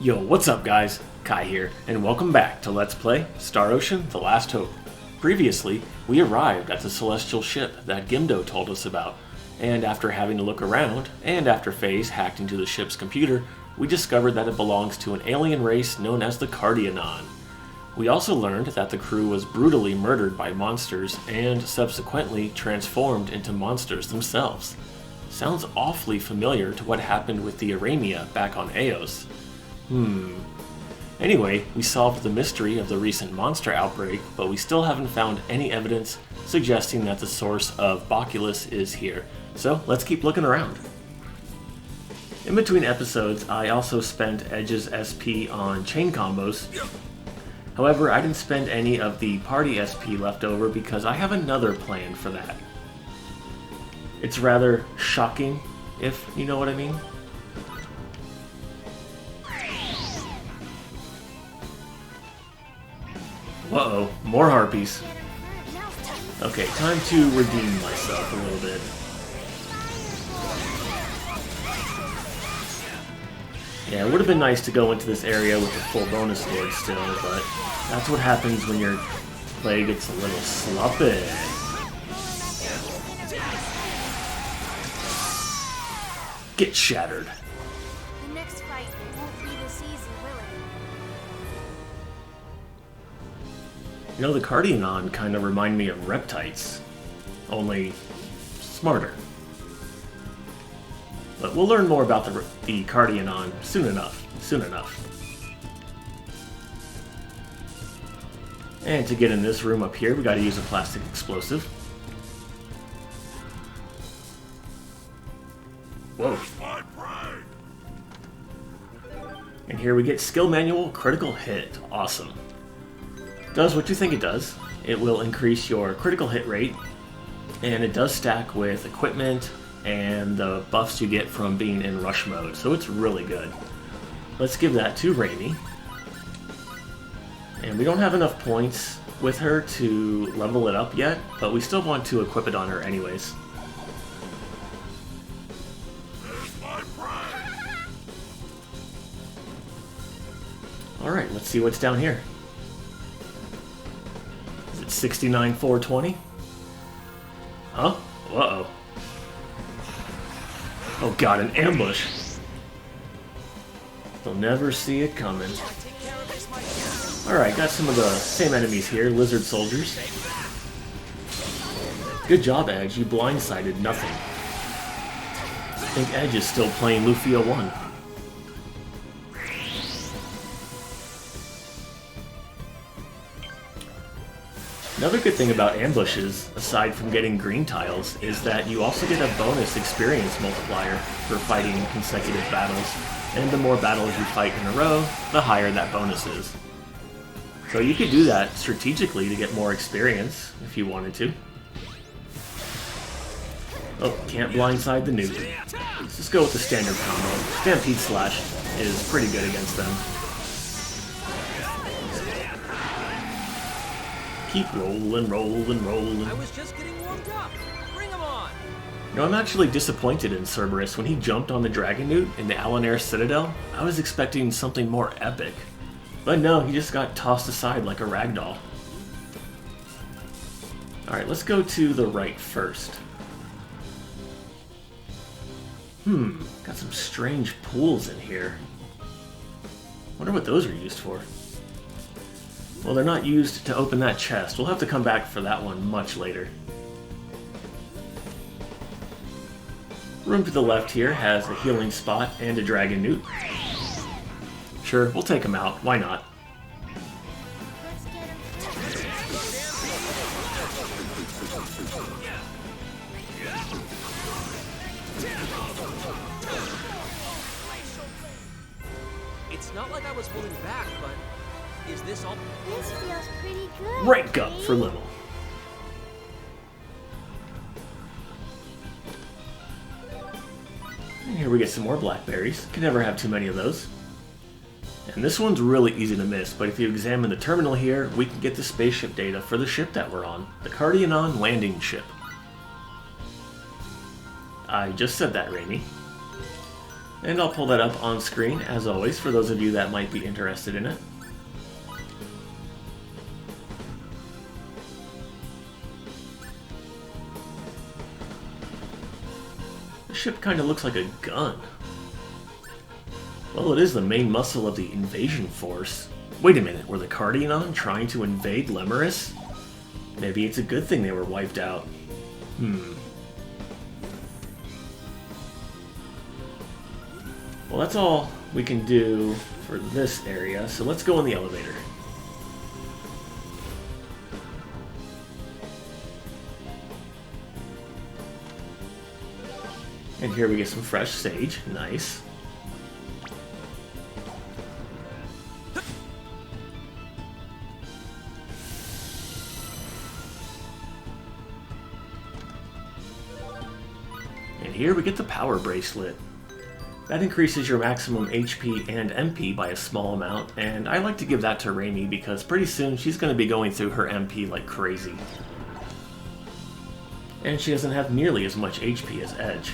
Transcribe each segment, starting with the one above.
Yo, what's up guys? Kai here, and welcome back to Let's Play Star Ocean: The Last Hope. Previously, we arrived at the celestial ship that Gimdo told us about, and after having to look around, and after FaZe hacked into the ship's computer, we discovered that it belongs to an alien race known as the Cardianon. We also learned that the crew was brutally murdered by monsters and subsequently transformed into monsters themselves. Sounds awfully familiar to what happened with the Aramia back on Eos. Anyway, we solved the mystery of the recent monster outbreak, but we still haven't found any evidence suggesting that the source of Boculus is here. So let's keep looking around. In between episodes, I also spent Edge's SP on chain combos. However, I didn't spend any of the party SP left over because I have another plan for that. It's rather shocking, if you know what I mean. Uh-oh, more harpies. Okay, time to redeem myself a little bit. Yeah, it would have been nice to go into this area with the full bonus sword still, but that's what happens when your play gets a little sloppy. Get shattered. The next fight won't be this easy, will it? You know, the Cardianon kind of remind me of Reptites, only smarter. But we'll learn more about the Cardianon soon enough. And to get in this room up here, we gotta use a plastic explosive. Whoa. And here we get skill manual critical hit. Awesome. Does what you think it does. It will increase your critical hit rate, and it does stack with equipment and the buffs you get from being in rush mode, so it's really good. Let's give that to Raimi. And we don't have enough points with her to level it up yet, but we still want to equip it on her anyways. Alright, let's see what's down here. Is it 69,420? Huh? Uh-oh. Oh god, an ambush. They'll never see it coming. Alright, got some of the same enemies here, lizard soldiers. Good job, Edge, you blindsided nothing. I think Edge is still playing Lufia 1. Another good thing about ambushes, aside from getting green tiles, is that you also get a bonus experience multiplier for fighting consecutive battles, and the more battles you fight in a row, the higher that bonus is. So you could do that strategically to get more experience, if you wanted to. Oh, can't blindside the noob. Let's just go with the standard combo. Stampede Slash is pretty good against them. Keep rolling. I was just getting warmed up. Bring 'em on. You know, I'm actually disappointed in Cerberus. When he jumped on the Dragon Newt in the Alanair Citadel, I was expecting something more epic. But no, he just got tossed aside like a ragdoll. Alright, let's go to the right first. Got some strange pools in here. Wonder what those are used for. Well, they're not used to open that chest. We'll have to come back for that one much later. Room to the left here has a healing spot and a Dragon Newt. Sure, we'll take him out. Why not? Let's get him. It's not like I was holding back, but is this all? This feels pretty good. Rank up right? for Limmel. And here we get some more blackberries. Can never have too many of those. And this one's really easy to miss, but if you examine the terminal here, we can get the spaceship data for the ship that we're on, the Cardianon landing ship. I just said that, Raimi. And I'll pull that up on screen, as always, for those of you that might be interested in it. The ship kind of looks like a gun. Well, it is the main muscle of the invasion force. Wait a minute, were the Cardianon trying to invade Lemuris? Maybe it's a good thing they were wiped out. Well, that's all we can do for this area, so let's go in the elevator. And here we get some fresh sage. Nice. And here we get the power bracelet. That increases your maximum HP and MP by a small amount, and I like to give that to Raimi because pretty soon she's going to be going through her MP like crazy. And she doesn't have nearly as much HP as Edge.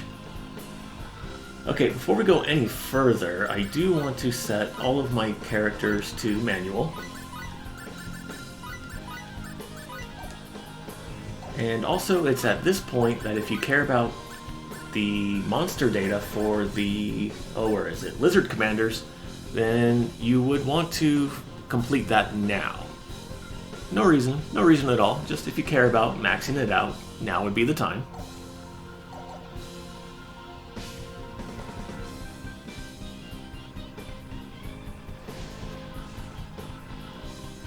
Okay, before we go any further, I do want to set all of my characters to manual. And also, it's at this point that if you care about the monster data for the, where is it, Lizard Commanders, then you would want to complete that now. No reason at all, just if you care about maxing it out, now would be the time.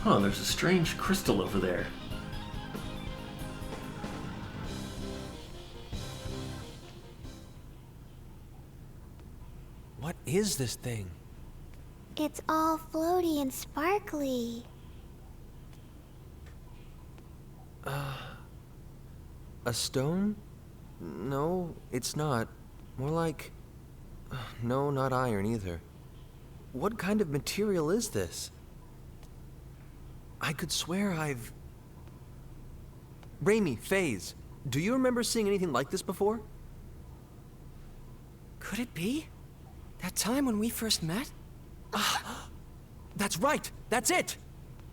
Huh, there's a strange crystal over there. What is this thing? It's all floaty and sparkly. A stone? No, it's not. More like... No, not iron either. What kind of material is this? I could swear I've... Raimi, Faze, do you remember seeing anything like this before? Could it be? That time when we first met? That's right! That's it!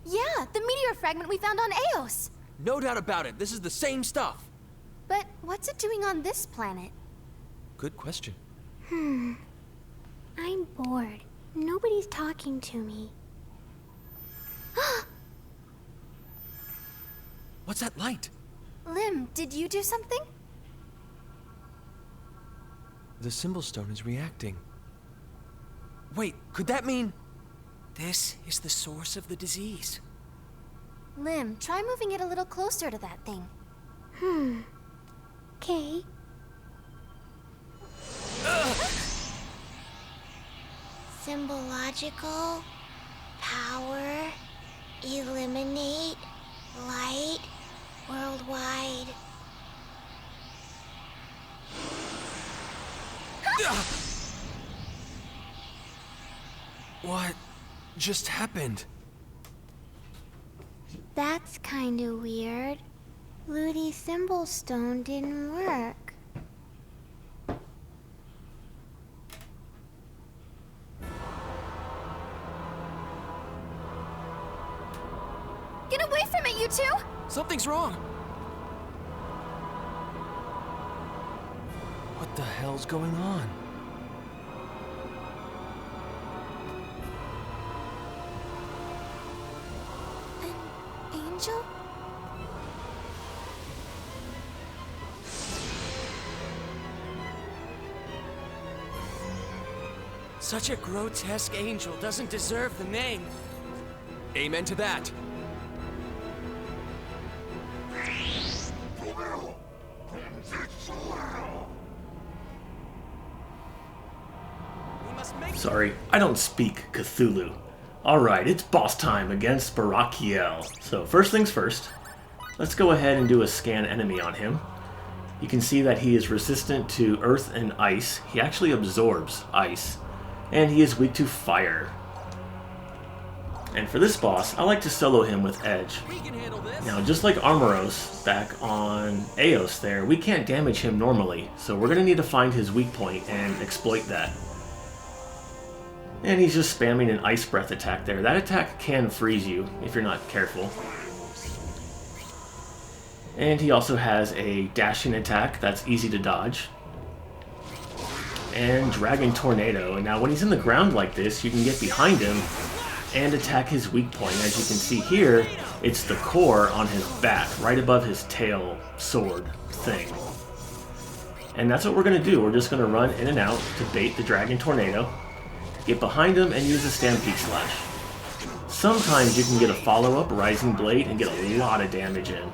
Yeah, the meteor fragment we found on Eos. No doubt about it, this is the same stuff! But what's it doing on this planet? Good question. I'm bored. Nobody's talking to me. What's that light? Lim, did you do something? The symbol stone is reacting. Wait, could that mean... This is the source of the disease. Lim, try moving it a little closer to that thing. Okay. Symbological, power, eliminate, light, worldwide. What just happened? That's kinda weird. Ludi's symbol stone didn't work. Get away from it, you two! Something's wrong! What the hell's going on? An angel? Such a grotesque angel doesn't deserve the name. Amen to that. Sorry, I don't speak Cthulhu. Alright, it's boss time against Barakiel. So first things first, let's go ahead and do a scan enemy on him. You can see that he is resistant to earth and ice. He actually absorbs ice. And he is weak to fire. And for this boss, I like to solo him with Edge. We can handle this. Now, just like Armoros back on Eos there, we can't damage him normally, so we're going to need to find his weak point and exploit that. And he's just spamming an Ice Breath attack there. That attack can freeze you if you're not careful. And he also has a dashing attack that's easy to dodge. And Dragon Tornado. And now when he's in the ground like this, you can get behind him and attack his weak point. As you can see here, it's the core on his back, right above his tail sword thing. And that's what we're going to do. We're just going to run in and out to bait the Dragon Tornado, get behind him, and use a Stampede Slash. Sometimes you can get a follow-up Rising Blade and get a lot of damage in.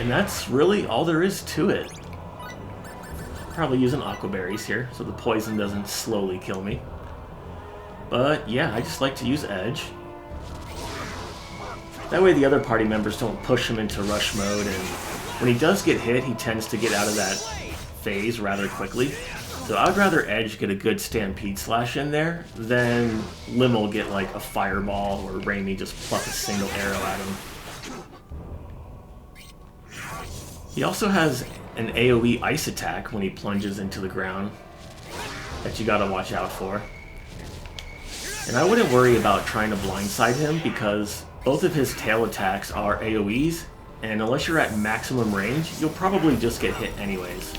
And that's really all there is to it. Probably using Aqua Berries here, so the poison doesn't slowly kill me. But yeah, I just like to use Edge. That way the other party members don't push him into rush mode, and when he does get hit, he tends to get out of that phase rather quickly. So I'd rather Edge get a good Stampede Slash in there than Limel get like a Fireball or Raimi just pluck a single arrow at him. He also has an AoE ice attack when he plunges into the ground that you gotta watch out for. And I wouldn't worry about trying to blindside him because both of his tail attacks are AoEs, and unless you're at maximum range, you'll probably just get hit anyways.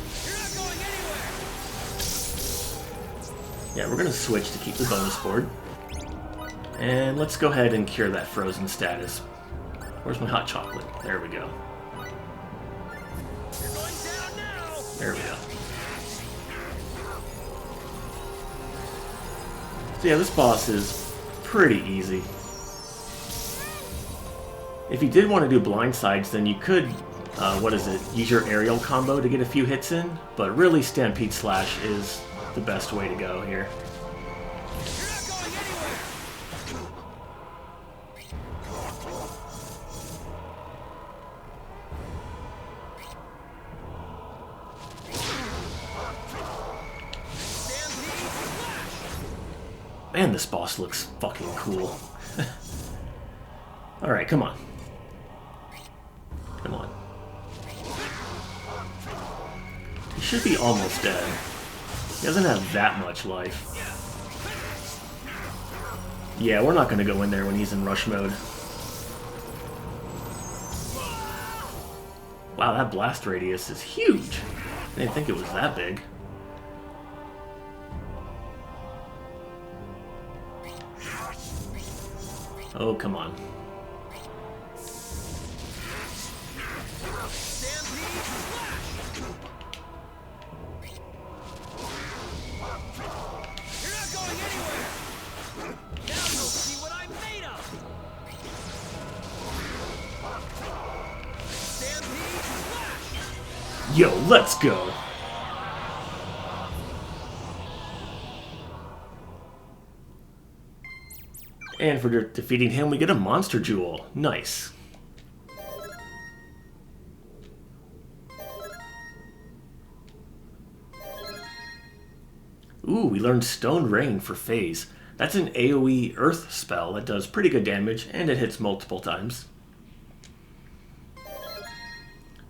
Yeah, we're gonna switch to keep the bonus board. And let's go ahead and cure that frozen status. Where's my hot chocolate? There we go. There we go. So yeah, this boss is pretty easy. If you did want to do blindsides, then you could, use your aerial combo to get a few hits in, but really Stampede Slash is the best way to go here. Man, this boss looks fucking cool. Alright, come on. Come on. He should be almost dead. He doesn't have that much life. Yeah, we're not going to go in there when he's in rush mode. Wow, that blast radius is huge. I didn't think it was that big. Oh, come on. Yo, let's go! And for defeating him, we get a Monster Jewel. Nice. Ooh, we learned Stone Rain for Phase. That's an AoE Earth spell that does pretty good damage, and it hits multiple times.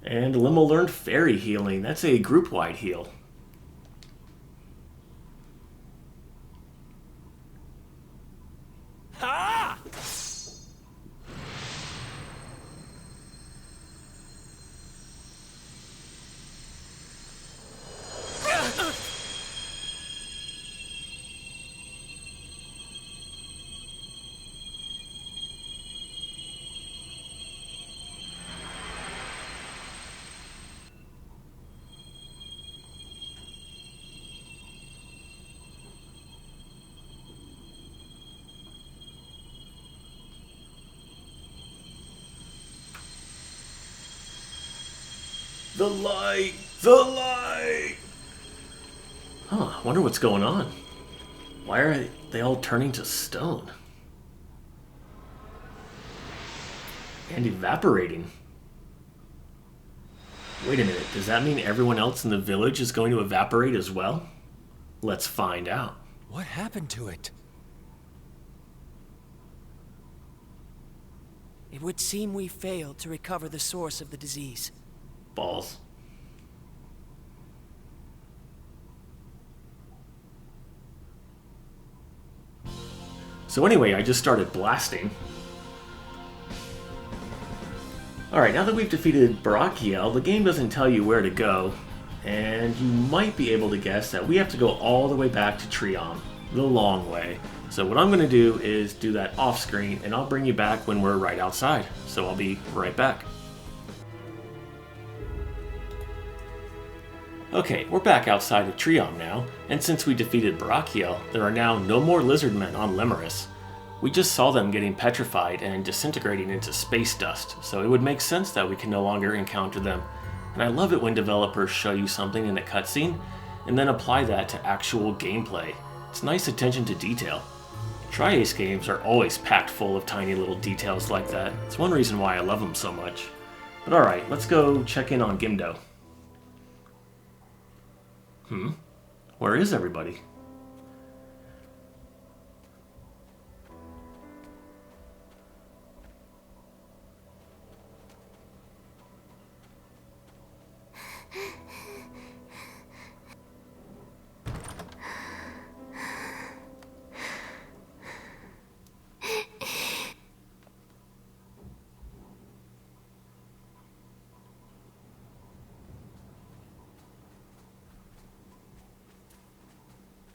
And Limo learned Fairy Healing. That's a group-wide heal. Ha! The light! The light! Huh, I wonder what's going on. Why are they all turning to stone? And evaporating. Wait a minute, does that mean everyone else in the village is going to evaporate as well? Let's find out. What happened to it? It would seem we failed to recover the source of the disease. Balls. So anyway, I just started blasting. Alright, now that we've defeated Barakiel, the game doesn't tell you where to go, and you might be able to guess that we have to go all the way back to Trion, the long way. So what I'm going to do is do that off screen, and I'll bring you back when we're right outside. So I'll be right back. Okay, we're back outside of Trion now, and since we defeated Barakiel, there are now no more lizardmen on Lemuris. We just saw them getting petrified and disintegrating into space dust, so it would make sense that we can no longer encounter them. And I love it when developers show you something in a cutscene, and then apply that to actual gameplay. It's nice attention to detail. Tri-Ace games are always packed full of tiny little details like that. It's one reason why I love them so much. But alright, let's go check in on Gimdo. Where is everybody?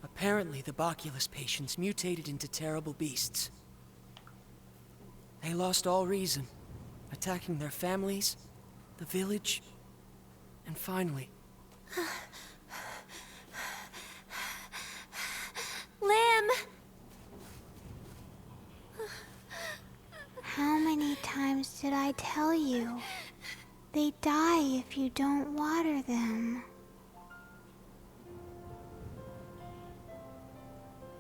Apparently, the Boculus patients mutated into terrible beasts. They lost all reason, attacking their families, the village, and finally... Lim! How many times did I tell you? They die if you don't water them.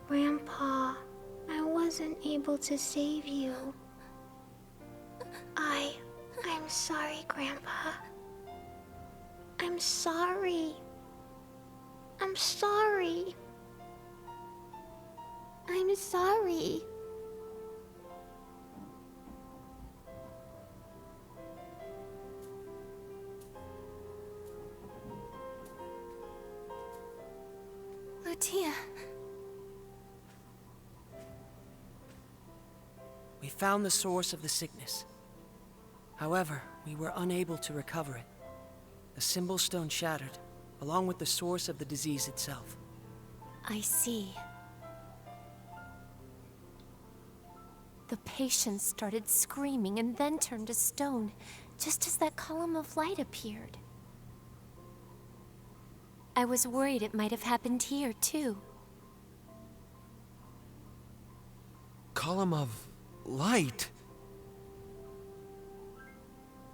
Grandpa, I wasn't able to save you. I'm sorry, Grandpa. I'm sorry. I'm sorry. I'm sorry. Lucia. We found the source of the sickness. However, we were unable to recover it. The symbol stone shattered, along with the source of the disease itself. I see. The patients started screaming and then turned to stone, just as that column of light appeared. I was worried it might have happened here, too. Column of light?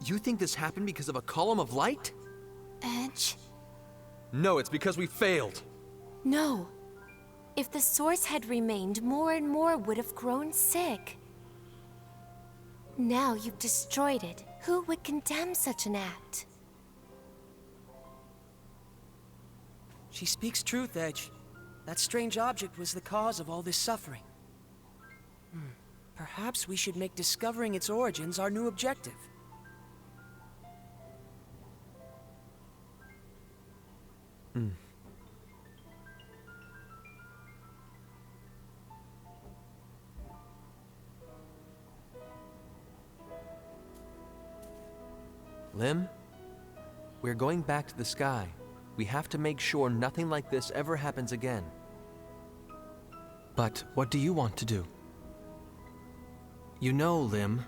You think this happened because of a column of light? Edge? No, it's because we failed. No. If the source had remained, more and more would have grown sick. Now you've destroyed it. Who would condemn such an act? She speaks truth, Edge. That strange object was the cause of all this suffering. Perhaps we should make discovering its origins our new objective. Lim, we're going back to the sky. We have to make sure nothing like this ever happens again. But what do you want to do? You know, Lim,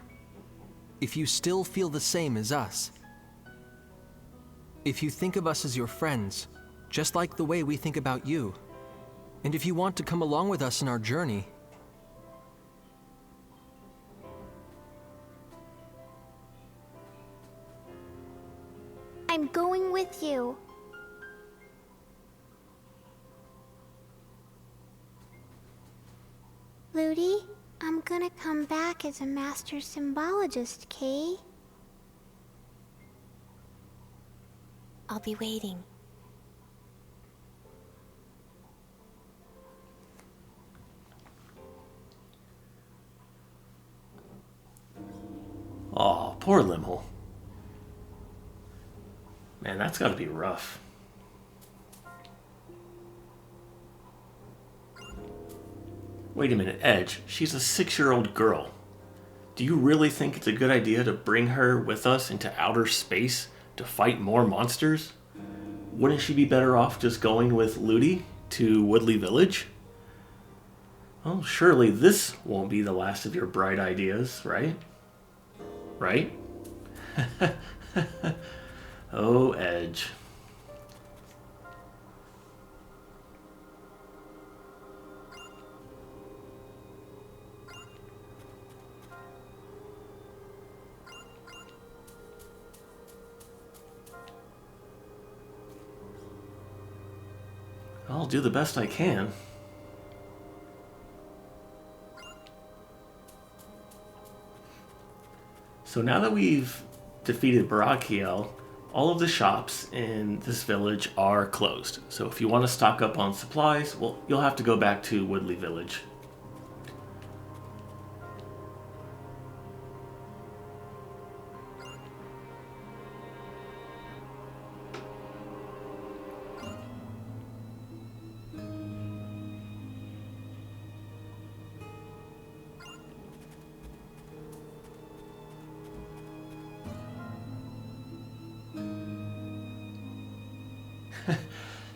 if you still feel the same as us, if you think of us as your friends, just like the way we think about you, and if you want to come along with us in our journey, I'm going with you. Ludi, I'm gonna come back as a master symbologist, Kay. I'll be waiting. Aw, poor Limhole. Man, that's gotta be rough. Wait a minute, Edge, she's a 6-year-old girl. Do you really think it's a good idea to bring her with us into outer space to fight more monsters? Wouldn't she be better off just going with Ludi to Woodley Village? Well, surely this won't be the last of your bright ideas, right? Right? Oh, Edge. I'll do the best I can. So now that we've defeated Barakiel, all of the shops in this village are closed. So if you want to stock up on supplies, well, you'll have to go back to Woodley Village.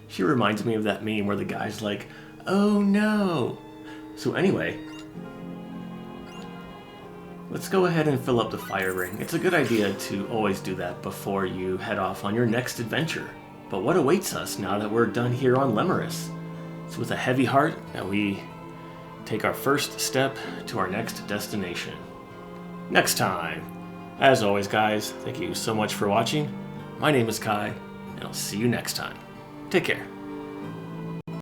She reminds me of that meme where the guy's like, oh no. So anyway, let's go ahead and fill up the fire ring. It's a good idea to always do that before you head off on your next adventure. But what awaits us now that we're done here on Lemuris? It's with a heavy heart that we take our first step to our next destination. Next time. As always, guys, thank you so much for watching. My name is Kai, and I'll see you next time. Take care.